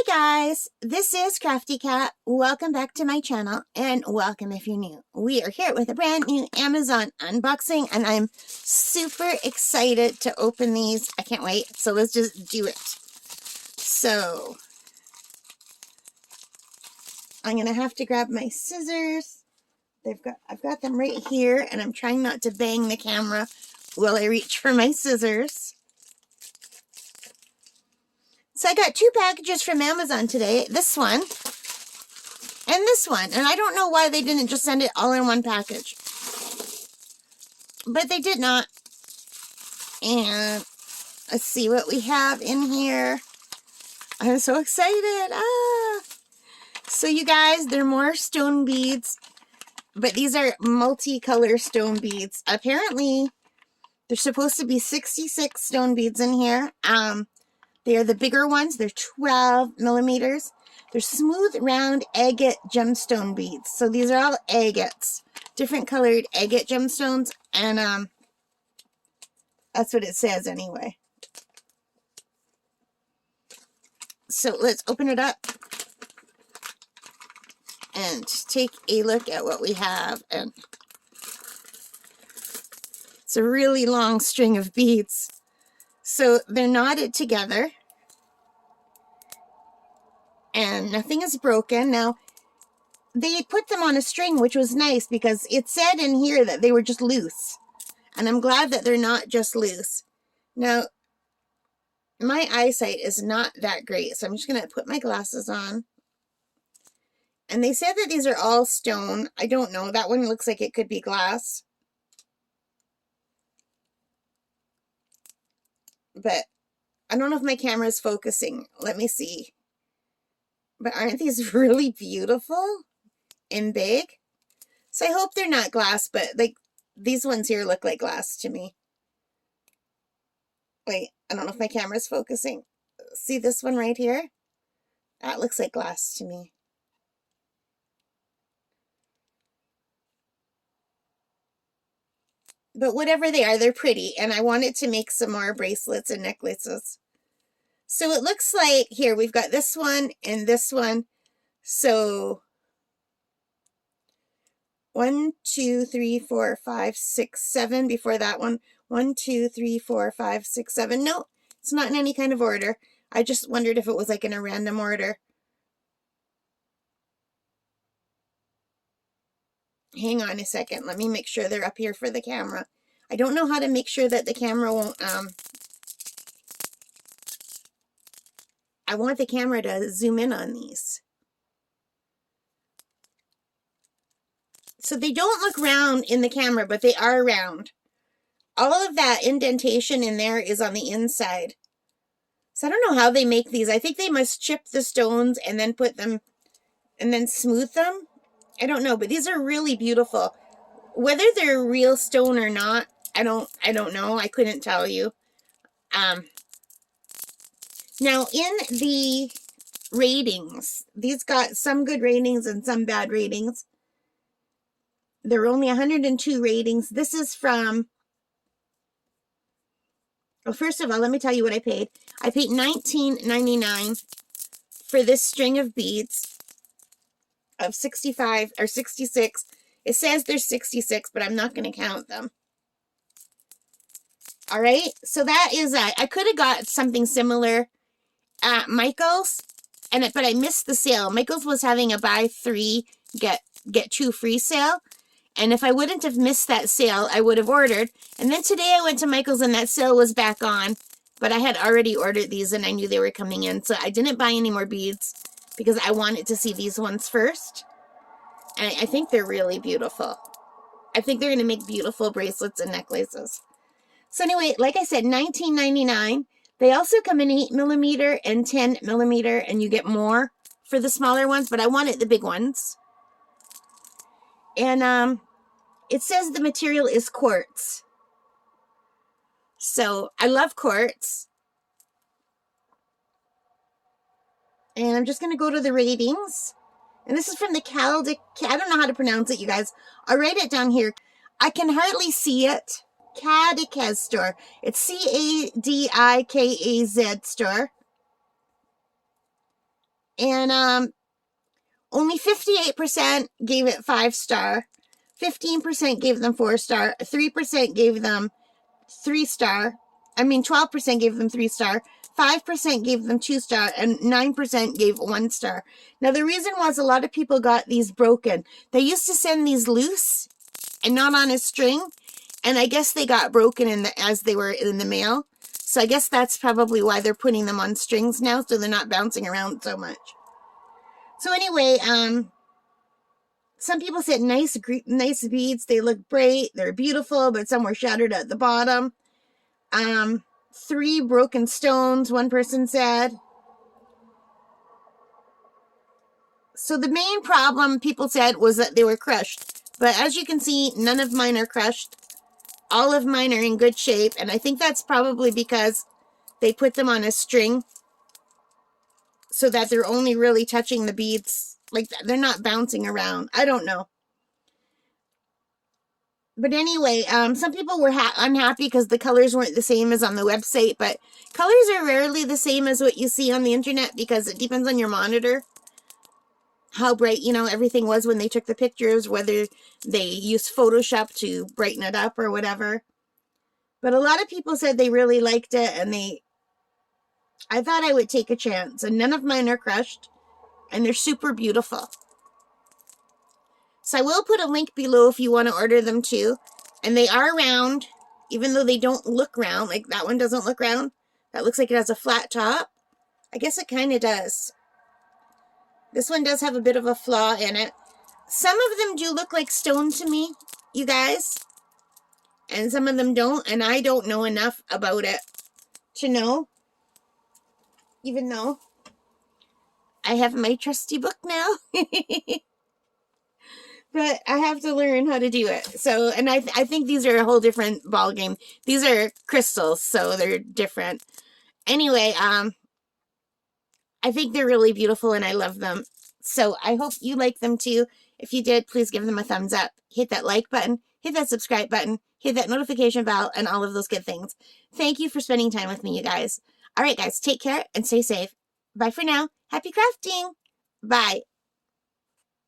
Guys, this is Crafty Cat. Welcome back to my channel and welcome if you're new. We are here with a brand new Amazon unboxing and I'm super excited to open these. I can't wait. So let's just do it. So I'm going to have to grab my scissors. I've got them right here and I'm trying not to bang the camera while I reach for my scissors. So I got two packages from Amazon today, this one and this one. And I don't know why they didn't just send it all in one package. But they did not. And let's see what we have in here. I'm so excited. So you guys, they're more stone beads. But these are multicolor stone beads. Apparently, there's supposed to be 66 stone beads in here. They are the bigger ones. They're 12 millimeters. They're smooth, round, agate gemstone beads. So these are all agates. Different colored agate gemstones. And that's what it says anyway. So let's open it up and take a look at what we have. And it's a really long string of beads. So they're knotted together. And nothing is broken. Now, they put them on a string, which was nice because it said in here that they were just loose. And I'm glad that they're not just loose. Now, my eyesight is not that great, so I'm just going to put my glasses on. And they said that these are all stone. I don't know. That one looks like it could be glass. But I don't know if my camera is focusing. Let me see. But aren't these really beautiful and big? So I hope they're not glass, but like these ones here look like glass to me. Wait, I don't know if my camera is focusing. See this one right here? That looks like glass to me. But whatever they are, they're pretty. And I wanted to make some more bracelets and necklaces. So it looks like, here, we've got this one and this one. So 1, 2, 3, 4, 5, 6, 7 before that one. 1, 2, 3, 4, 5, 6, 7. No, it's not in any kind of order. I just wondered if it was like in a random order. Hang on a second. Let me make sure they're up here for the camera. I don't know how to make sure that the camera won't, I want the camera to zoom in on these. So they don't look round in the camera, but they are round. All of that indentation in there is on the inside. So I don't know how they make these. I think they must chip the stones and then put them, and then smooth them. I don't know, but these are really beautiful. Whether they're real stone or not, I don't know. I couldn't tell you. Now, in the ratings, these got some good ratings and some bad ratings. There were only 102 ratings. This is from, well, first of all, let me tell you what I paid. I paid $19.99 for this string of beads of 65 or 66. It says there's 66, but I'm not going to count them. All right, so that is, I could have got something similar at Michael's, but I missed the sale. Michael's was having a buy 3, get 2 free sale. And if I wouldn't have missed that sale, I would have ordered. And then today I went to Michael's and that sale was back on. But I had already ordered these and I knew they were coming in. So I didn't buy any more beads because I wanted to see these ones first. And I think they're really beautiful. I think they're going to make beautiful bracelets and necklaces. So anyway, like I said, $19.99. They also come in 8 millimeter and 10 millimeter, and you get more for the smaller ones, but I wanted the big ones. And it says the material is quartz. So I love quartz. And I'm just going to go to the ratings. And this is from the I don't know how to pronounce it, you guys. I'll write it down here. I can hardly see it. Cadikaz store. It's C-A-D-I-K-A-Z store. And only 58% gave it 5-star, 15% gave them 4-star, 3% gave them 3-star. 12% gave them 3-star, 5% gave them 2-star, and 9% gave 1-star. Now, the reason was a lot of people got these broken. They used to send these loose and not on a string, and I guess they got broken as they were in the mail. So I guess that's probably why they're putting them on strings now, so they're not bouncing around so much. So anyway, some people said nice beads. They look bright. They're beautiful, but some were shattered at the bottom. 3 broken stones, one person said. So the main problem, people said, was that they were crushed. But as you can see, none of mine are crushed. All of mine are in good shape, and I think that's probably because they put them on a string so that they're only really touching the beads. Like, they're not bouncing around. I don't know. But anyway, some people were unhappy because the colors weren't the same as on the website, but colors are rarely the same as what you see on the internet because it depends on your monitor. How bright, everything was when they took the pictures, whether they used Photoshop to brighten it up or whatever. But a lot of people said they really liked it, and I thought I would take a chance, and none of mine are crushed, and they're super beautiful. So I will put a link below if you want to order them too. And they are round, even though they don't look round. Like that one doesn't look round. That looks like it has a flat top. I guess it kind of does. This one does have a bit of a flaw in it. Some of them do look like stone to me, you guys. And some of them don't. And I don't know enough about it to know. Even though I have my trusty book now. But I have to learn how to do it. So, and I think these are a whole different ball game. These are crystals, so they're different. Anyway, I think they're really beautiful and I love them. So I hope you like them too. If you did, please give them a thumbs up. Hit that like button. Hit that subscribe button. Hit that notification bell and all of those good things. Thank you for spending time with me, you guys. All right, guys, take care and stay safe. Bye for now. Happy crafting. Bye.